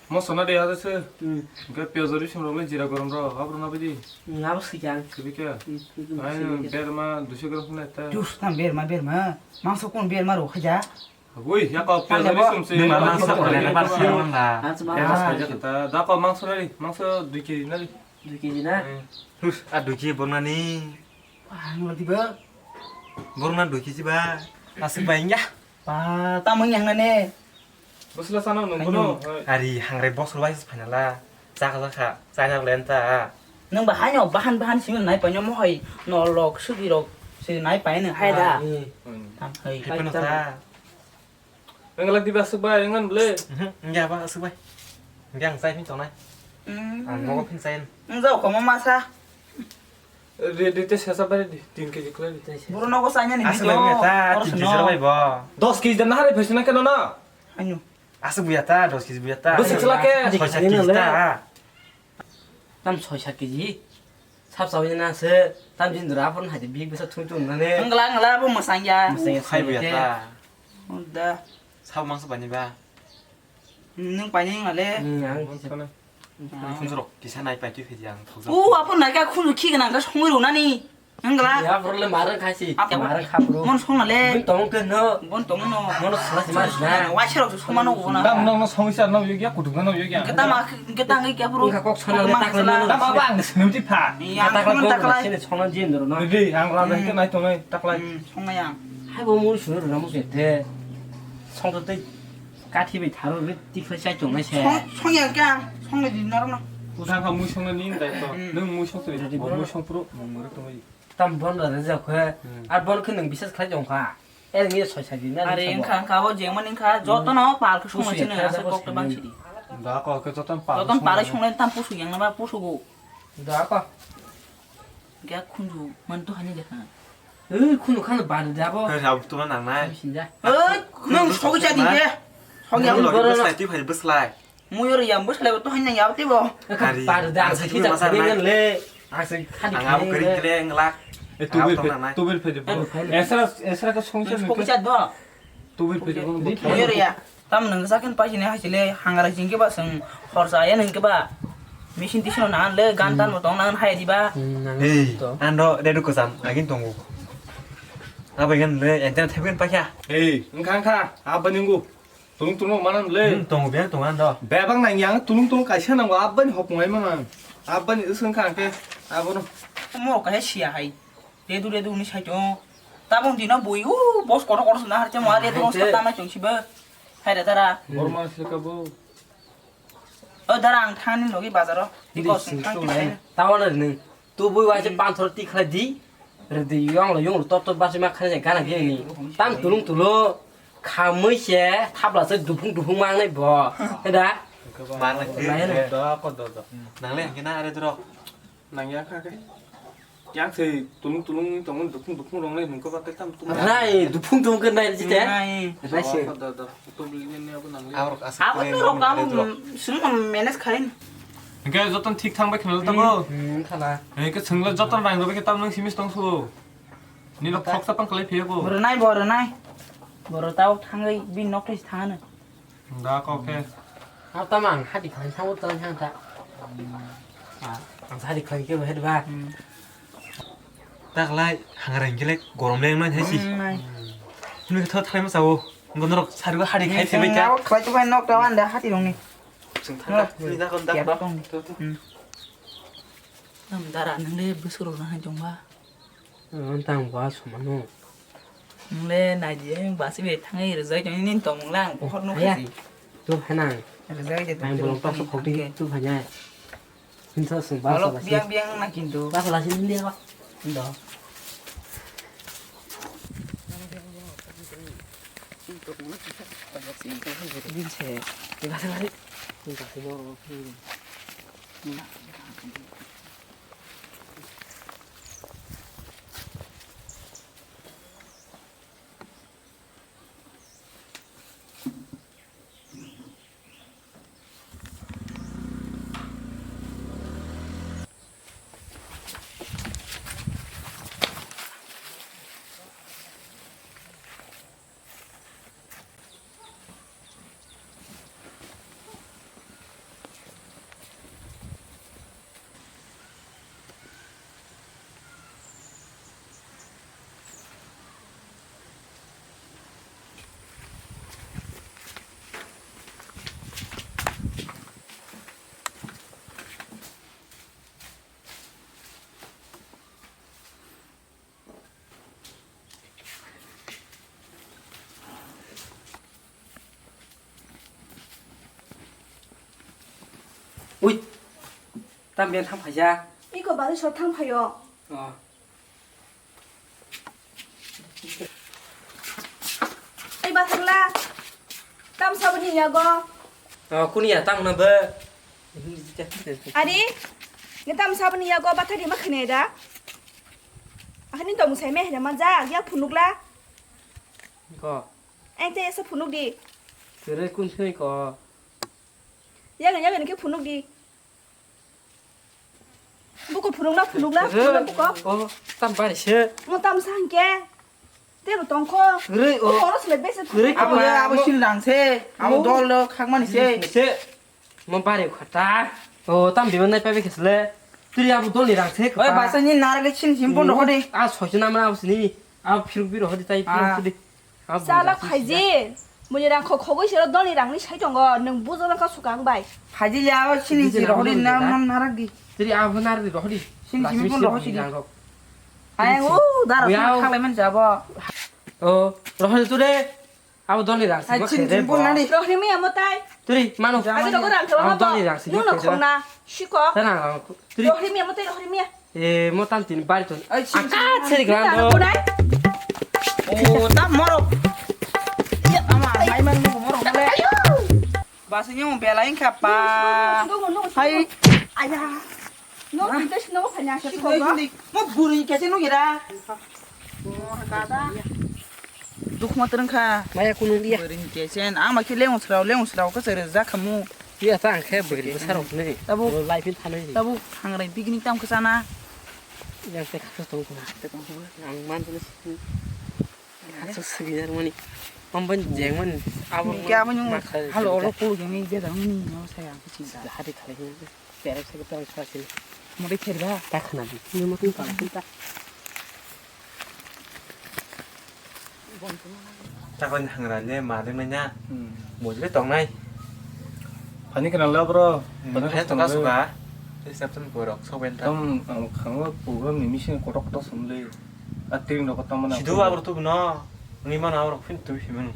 Mosona deh ada sih. Enggak piazari semua jira garam ro. Apa na bedi? Ngapa sih yang? Kebikya. Ayo biar mah 200 gram pun eta. Jus tam biar mah. Masuk pun biar mah roh aja. Woi, ya kau piazari semua. Nung mana sok kalian apa sih orang dah? Ya saja kita. Dah kau mangso nari, mangso 2 kg nari. 2 kg na? Terus aduh cie borna nih. Wah, ngerti ba? Borna 2 kg ba? Asik banyak ya. Pa, tamang yang nane. Bersela sana nunggu no. Hari hangre box lu wajib panjang lah. Saka saya lenta. Nang bahan sih naik banyak mau hai nolok segirok si naik banyak hai dah. Tam hai. Kipen ta. Enggak lagi biasa bay, enggak boleh. Enggak apa asik bay. Enggak saya pintu nai. Mau pin saya. Enggak kau mau masak. Di tes siapa bay di 3 kg kali. Buru noko sanya nih Asik bay ta, 3 kg bay bo. 10 kg dan hari bersihnya kan na. Anyu. Asik bu ya ta, 2 kg bu ya ta. Bersih celaka. 6 kg ta. Tam 6-7 kg. 삽사오냐 세 tamjin rapon hadi big bisa tung nane. Enggak apa masang ya. Hai bu ya ta. Udah. Sabu mangsa banyak ba. Nung banyak ngale. Yang kunsurok kisah naik pagi yang apa naga kunju kiga naga songiro nani. Enggak. ya perlu marang kasih. Apa marang kapro. Mon song ngale. Tong ke no. Bon tong no. Mon salah mas na. Wachero somano gona. Dam no 성시야 너 여기야 고등가 너 여기야. kita ngai kya bro. Enggak kok sonal tak leno. Dam abang nem지 파. Kata kok sini sonal jin dulu no. Jadi yang lain itu naik tuh naik tak lain. 송나양. hai bo mu shu ro mo se 성도 때 까티비 다루를 띠크샤 좀 해세. 송양 그냥 송내 디나로나. 부산 가 무성는 인다 또. 능 무성들이 무성 프로 뭐를 또 tam bon la za ko ar bon ke nang bisas kha jong kha er ngi so sa din na Are yang kan kawo jengman yang ka joto no par ke songa chine asa kok te bang sidi. 나 아까 그 저던 빠. Joton par songa tam pusu yang na ba pusu go. da ka Gya kunju man to hani dekha. khunu khan ba da bo 그래서 아무튼 안 나이 신자 nang sogi jadi ke. Sogi yang yang lo bus lagi tuh bus lagi muyur yang bus le to hanya yap te bo. ba da sa ki da kring le asa khadi angam kering kering ngelak 또빌 페이지. 에스라가 성시야 Sogi chat bo. 또빌 페이지. Muyur ya. Tam nang sakin pa sine hasile hangara jingke ba sang khorsa ya nang ke ba. Mesin tisno nan le gantan mo tong nan hai di ba. 에이 안도 내도 거삼 아긴 동고 apa kan le enten tepen pakya 에이, 응칸카 아버님고. 뚱뚱 만한 레. 동고 비ang 동안 더 배방 난양 뚱뚱 가시는 거 아버님 혹공해만. 아버님 으승칸게 아버는 Mo ka he sia hai. Redu ni sai to. Tabong dina boi bos koro na har chama redu no sta ma chong siba. Hai da tara. 얼마나 쓸까 뭐. Darang thanin logi bazaro. Diko sing tang ki. tawala ni tu bui wa je pan thor ti khala di re di yong lo top ba se ma khala je kana ge ni tam tulung tulo khamoi se thapla se dupung mang nei bo da mang lagi 더 아빠 더. nang le kena ada terus 난양 카게. 양세 뚱뚱 동은 두쿵 롱네 눈거 밖에 땀 뚱. nai dupung ke nai ji te Nai. nai se 더 또 빌리네 하고 낭래. awak asik Apa tu ro kam sung menes khain. 그러니까 저던 틱탕 밖에 넣었다고. khala 그러니까 정말 저던 라인 거밖에 땀는 힘이 동수. 니가 퍽사빵 걸레 피하고. Boro nai. Boro tau thangai bin nok this thana. 나 거게. ha tamang hadi khan sang ut tan sang ta ang hadi khan ke he ba tak lai hangareng jelek gorom leng man hesi Nai. ini kita tarim sawo ngonor saru hari kai sebe Nga ka khwai tu ban nok dawan da hati dong ni. sing thang ni na kon Kiat dak dong ni. Nam dara nang le busuro na han jong ba. tang wa so mano Nang le na je ba si be thangai re zai jong nin tong lang hot no ya khasi. tu hanang Re zai je bang bolong tok sok di tu hanya hinsa sung ba so Kalau la si biang na kintu. ba so la si ni dia ba Ndo. Bin se. ni ba sa ni ni ba si mo ui tam biên thăm phải ra 이거 말이 좋당 봐요. ờ 이 바탕라. 땀 사분이냐고. cô này tam nó bơ 아니, 땀 사분이냐고 바탕이 막 크네다. 아니 동생 매 해만 자. 야 분룩라. có anh tê sao 분룩 đi. từ đây cún chơi có 야 그냥 이렇게 분룩 đi. 뭐고 분룩라 분룩라 분룩라 뭐고? ô tam ba để chơi 뭐 땀 산게. 때로 똥코. 그래 어, 알았어, 내 뺏어. 그래, Abo ya abo 신랑세. Abo 돌로 각만 있어. chơi mà ba để khoát ta ô tam bị bên này phải biết cái gì tụi abo tôi liền chơi Oi basani narale chin himpon ro de. à soi cho nam nào xin à phiêu phiêu rồi tay phiêu đi 싸라 가지. 뭐니랑 거기 싫어 너니랑 니 차이던 거. 능 무저랑 가 수강 바이. Haji ya abo chin si ro de nam naragi. tụi abo nào đi rồi đi Xin himpon ro si. rồi Ai u dara khalemen jabo. rồi tụi đây abo tôi liền Ai chơi chin himpon na de. 너 힘이 안 못해. tụi mano 아직 너거랑 더 abo tôi 하고. liền chơi 누나 겁나. 쉬고. thế nào tụi 너 힘이 안 못해. 너 힘이. 에 뭐 딴 tin bari ton Ai chin. aka cheri 나는 grando 보내. Oh, tak moro. Ya ama, mai man mo moro mole. Basanya mo belain ka pa. Hai. 아야. 너 근데 신경 그냥 셔 Ko hindi mo guri kasi no gira. Kada. Duk mo terang ka. maya kunung dia Guri kesen ama ki leung srau ka sere za kamu. dia tang khe beri besar ne Tabu. live in thanai Tabu hangrai piknik tam ke sana. yang te khaso tong ko yang man tu khaso segiar mani pamban jeng man abo Kya mo yung halo ro pulu yang ide dang ni no sayang ki cinta. hari thale pere se ta fasil Mo de kerba. ta khana di ni mo tu kan ta chắc con thằng là lên mà đừng lên nha một cái tòng này 반이 그냥 라브라. mình hết tòng cá sấu cá cái sắp thân của đọc sâu bên trong 좀 강어 보고 미미신 고럭도 섬래. 아뜨린 거 같다 만. chỉ đua vào tụi nó nghĩ mà nào đọc phim tụi mình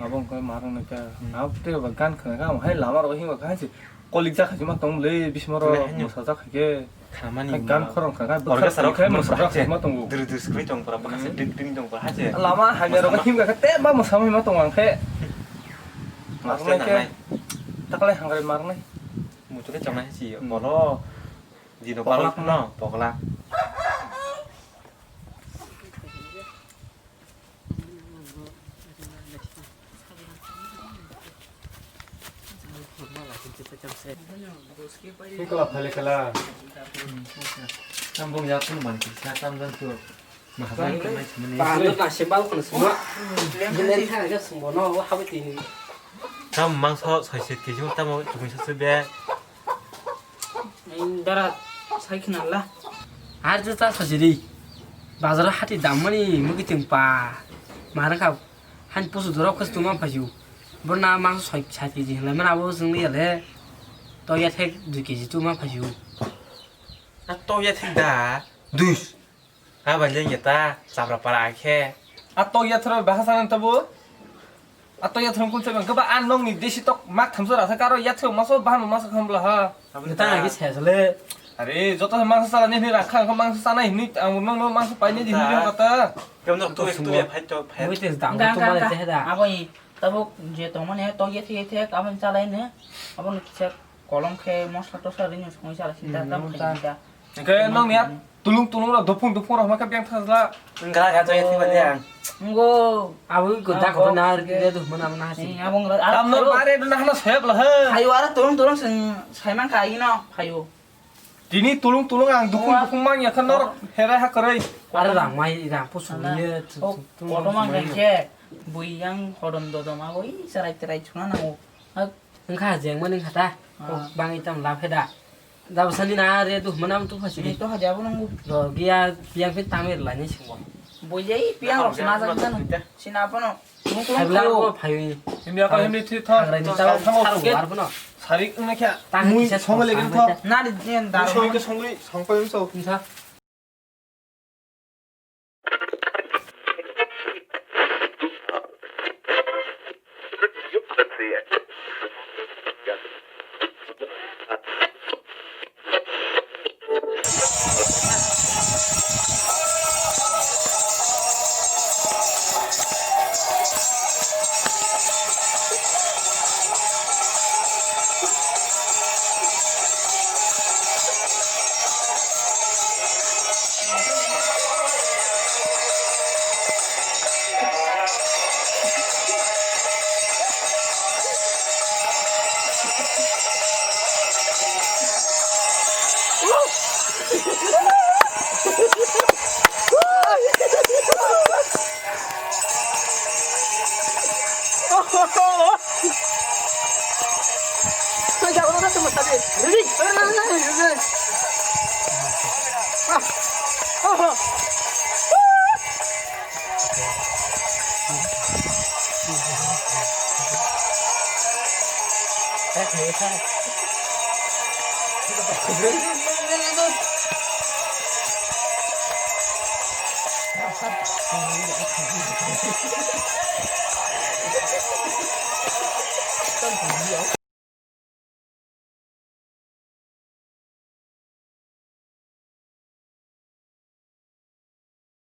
아번 그 말은 그 아부터 반간 그가 뭐 할 라마라고 힘을 가지. 꼴릭자 하지 마 동래 비스마로 뭐 사자하게 가만히 간 코랑 그가 머리가 살아 뭐 사자하지 마 동고. 드르드 스크린 정보라 bakasnya ding 정보 하지 라마 하면은 힘가 그때 뭐 삼이 마 동안 해. maksudnya 말은 này 딱 그래 한 그래 말은 một chỗ trong này chỉ bỏ nó gì nó bao lắm nó bỏ lạc 이거 발레칼라 trong nhà cũng mình chỉ xa trăm dân thường mà ra cái này chỉ mình ba nước là xem bao con suma lên thay cái sum nó how it in trong mang so soi xịt thì chúng ta mau chúng mình sẽ bé Dara saikin Allah. har ta sajiri bazar hati damani mugi timpa marang ka han pusu dorok kas tuma phaju borna mang soi chati ji la mana bo sung le to ya thek 2 kg tuma phaju à tôi ya thích đá dus à bạn chơi người ta sạp là para khe 아또 야트로 바사는 또뭐 아또 야트로 꿀쩌면 그바 안농니 디시떡 막 탐소라서 까로 야트로 마서 바는 마서 컴블라 하 ta là cái xe le 아니 저도 망서 싸라니 니라 칸 망서 싸나 있니 아무는 망서 빠이니 니 니려 갔다 cái nó tôi phải cho phải mới tiền tặng Enggak, tuma enggak, le te da Apa ini? Tahu je teman ya, toh ya tiga kapan calain ya? Apa nih cek kolom ke mos atau sering semua salah sih datang kita. 그 놈이야 뚫릉뚫릉으로 도풍도풍으로 막 그냥 타서 enggak là tôi ya thích bạn giang Enggak. abu ko da ko na de du mana mana Ini si abang ngeliat. 남는 말에 나 하나 세블 해 Hayu ada turun sing saya kayak gini hayu. 디니 뚫릉뚫릉 안 도풍도풍망이야 큰 너로 해라 할 거래 ara rang mai rang pusu ni Oh, kalau mah kayak bui yang hodon dodom aku ini cerai cuma nang. nang kha jeng ma ning khata bang itam la pheda da sani na re du mana tu phasi Ini tuh aja aku nunggu. rồi kia piang phết tamir là như chừng bọn Bui jadi piang loh senasa kan. Sinapa no? hay Tunggu là hayu. có phải 힘이 아까 힘이 티터 thằng này tao 상호 sao 두개 quả nó 살이 이렇게 tăng 무이 cái 성을 얘기는 터 Nadi jen dah. 무서운 게 성이 성과면서 không sao